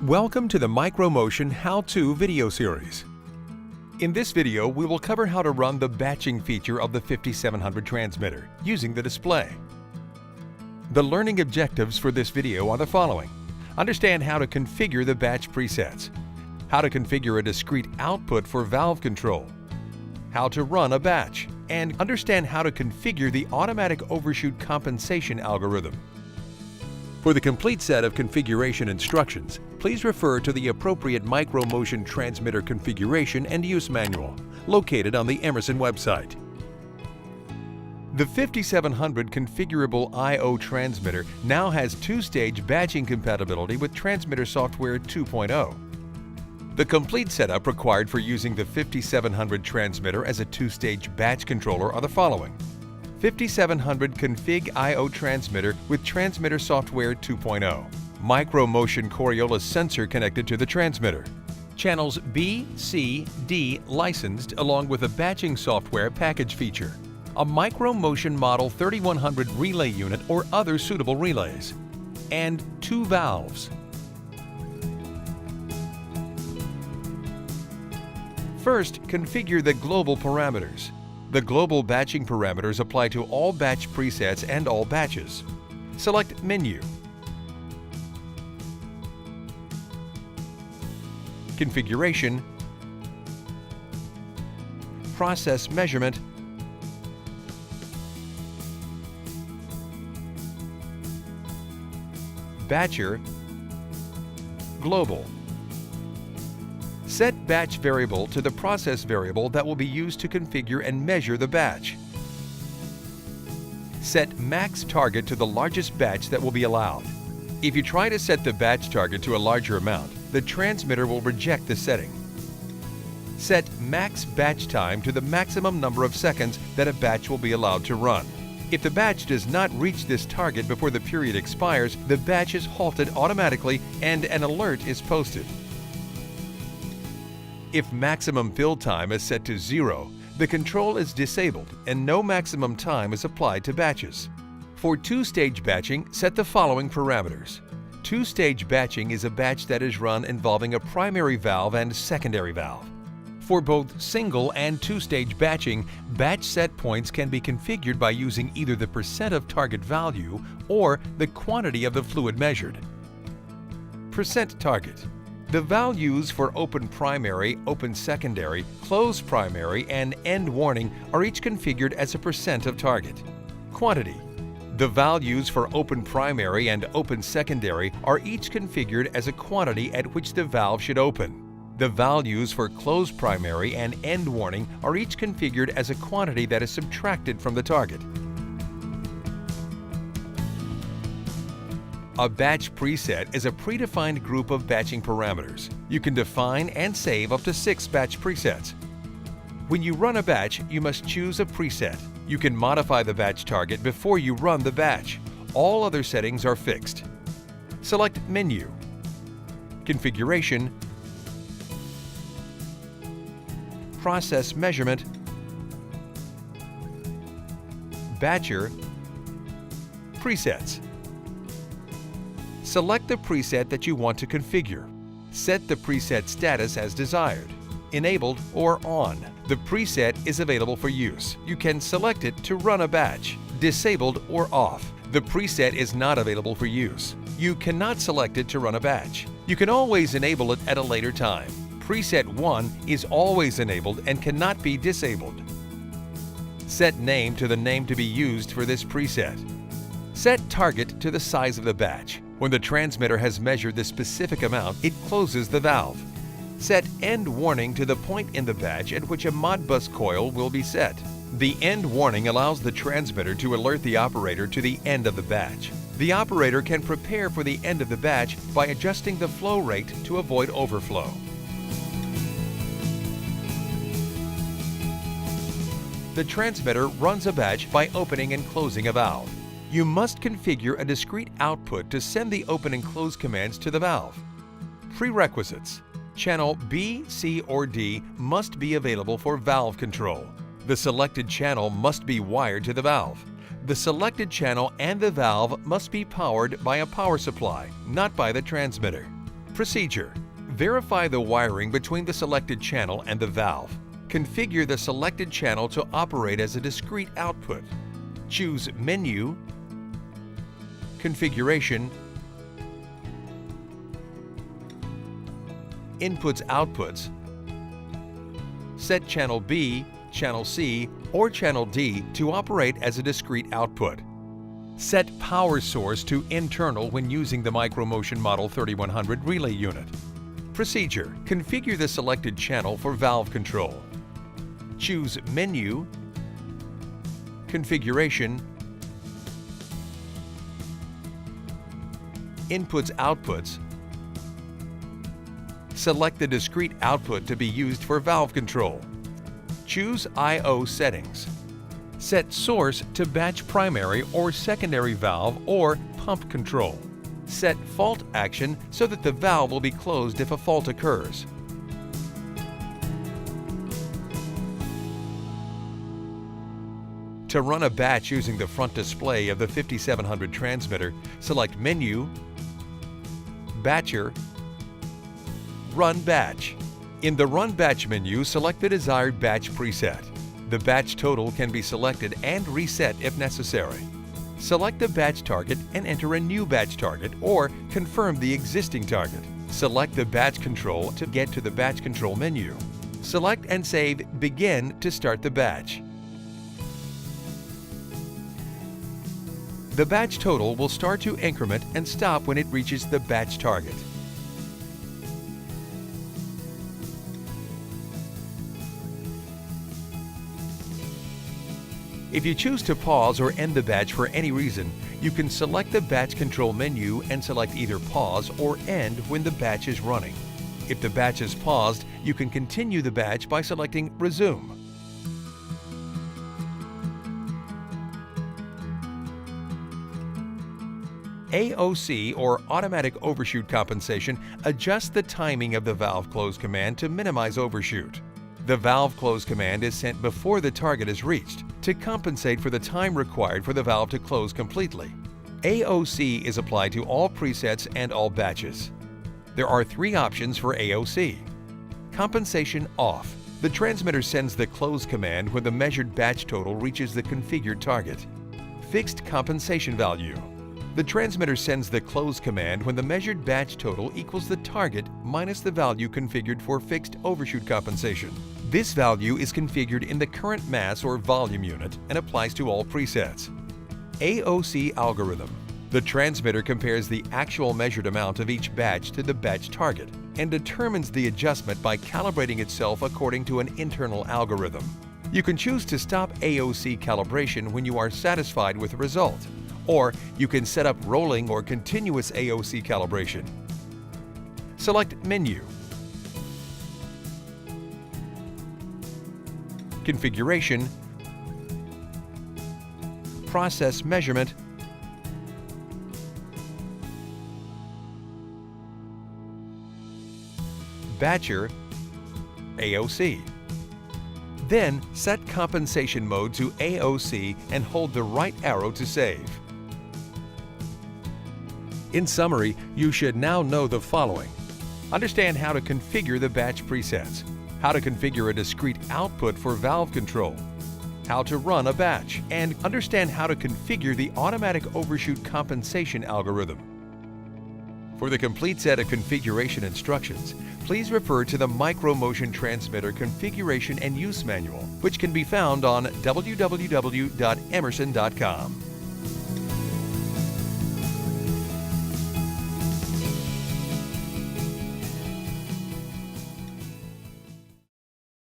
Welcome to the MicroMotion How-To video series. In this video, we will cover how to run the batching feature of the 5700 transmitter using the display. The learning objectives for this video are the following. Understand how to configure the batch presets, how to configure a discrete output for valve control, how to run a batch, and understand how to configure the automatic overshoot compensation algorithm. For the complete set of configuration instructions, please refer to the appropriate MicroMotion transmitter configuration and use manual, located on the Emerson website. The 5700 configurable I/O transmitter now has two-stage batching compatibility with Transmitter Software 2.0. The complete setup required for using the 5700 transmitter as a two-stage batch controller are the following. 5700 Config I/O transmitter with Transmitter Software 2.0. MicroMotion Coriolis sensor connected to the transmitter. Channels B, C, D licensed along with a batching software package feature. A MicroMotion Model 3100 relay unit or other suitable relays. And two valves. First, configure the global parameters. The global batching parameters apply to all batch presets and all batches. Select Menu. Configuration. Process measurement. Batcher. Global. Set batch variable to the process variable that will be used to configure and measure the batch. Set max target to the largest batch that will be allowed. If you try to set the batch target to a larger amount, the transmitter will reject the setting. Set max batch time to the maximum number of seconds that a batch will be allowed to run. If the batch does not reach this target before the period expires, the batch is halted automatically and an alert is posted. If maximum fill time is set to 0, the control is disabled and no maximum time is applied to batches. For two-stage batching, set the following parameters. Two-stage batching is a batch that is run involving a primary valve and secondary valve. For both single and two-stage batching, batch set points can be configured by using either the percent of target value or the quantity of the fluid measured. Percent target. The values for open primary, open secondary, close primary, and end warning are each configured as a percent of target. Quantity. The values for open primary and open secondary are each configured as a quantity at which the valve should open. The values for close primary and end warning are each configured as a quantity that is subtracted from the target. A batch preset is a predefined group of batching parameters. You can define and save up to 6 batch presets. When you run a batch, you must choose a preset. You can modify the batch target before you run the batch. All other settings are fixed. Select Menu. Configuration. Process measurement. Batcher. Presets. Select the preset that you want to configure. Set the preset status as desired, enabled or on. The preset is available for use. You can select it to run a batch, disabled or off. The preset is not available for use. You cannot select it to run a batch. You can always enable it at a later time. Preset 1 is always enabled and cannot be disabled. Set name to the name to be used for this preset. Set target to the size of the batch. When the transmitter has measured the specific amount, it closes the valve. Set end warning to the point in the batch at which a Modbus coil will be set. The end warning allows the transmitter to alert the operator to the end of the batch. The operator can prepare for the end of the batch by adjusting the flow rate to avoid overflow. The transmitter runs a batch by opening and closing a valve. You must configure a discrete output to send the open and close commands to the valve. Prerequisites. Channel B, C, or D must be available for valve control. The selected channel must be wired to the valve. The selected channel and the valve must be powered by a power supply, not by the transmitter. Procedure: verify the wiring between the selected channel and the valve. Configure the selected channel to operate as a discrete output. Choose Menu, Configuration, Inputs/Outputs. Set Channel B, Channel C, or Channel D to operate as a discrete output. Set power source to internal when using the Micromotion Model 3100 relay unit. Procedure: configure the selected channel for valve control. Choose Menu, Configuration, Inputs/Outputs. Select the discrete output to be used for valve control. Choose I/O settings. Set source to batch primary or secondary valve or pump control. Set fault action so that the valve will be closed if a fault occurs. To run a batch using the front display of the 5700 transmitter, select Menu, Batcher, Run Batch. In the Run Batch menu, select the desired batch preset. The batch total can be selected and reset if necessary. Select the batch target and enter a new batch target or confirm the existing target. Select the batch control to get to the batch control menu. Select and save Begin to start the batch. The batch total will start to increment and stop when it reaches the batch target. If you choose to pause or end the batch for any reason, you can select the batch control menu and select either pause or end when the batch is running. If the batch is paused, you can continue the batch by selecting Resume. AOC, or Automatic Overshoot Compensation, adjusts the timing of the valve close command to minimize overshoot. The valve close command is sent before the target is reached to compensate for the time required for the valve to close completely. AOC is applied to all presets and all batches. There are three options for AOC. Compensation Off. The transmitter sends the close command when the measured batch total reaches the configured target. Fixed compensation value. The transmitter sends the close command when the measured batch total equals the target minus the value configured for fixed overshoot compensation. This value is configured in the current mass or volume unit and applies to all presets. AOC algorithm. The transmitter compares the actual measured amount of each batch to the batch target and determines the adjustment by calibrating itself according to an internal algorithm. You can choose to stop AOC calibration when you are satisfied with the result, or you can set up rolling or continuous AOC calibration. Select Menu. Configuration, Process Measurement, Batcher, AOC. Then set compensation mode to AOC and hold the right arrow to save. In summary, you should now know the following. Understand how to configure the batch presets, how to configure a discrete output for valve control, how to run a batch, and understand how to configure the automatic overshoot compensation algorithm. For the complete set of configuration instructions, please refer to the Micromotion Transmitter Configuration and Use Manual, which can be found on www.emerson.com.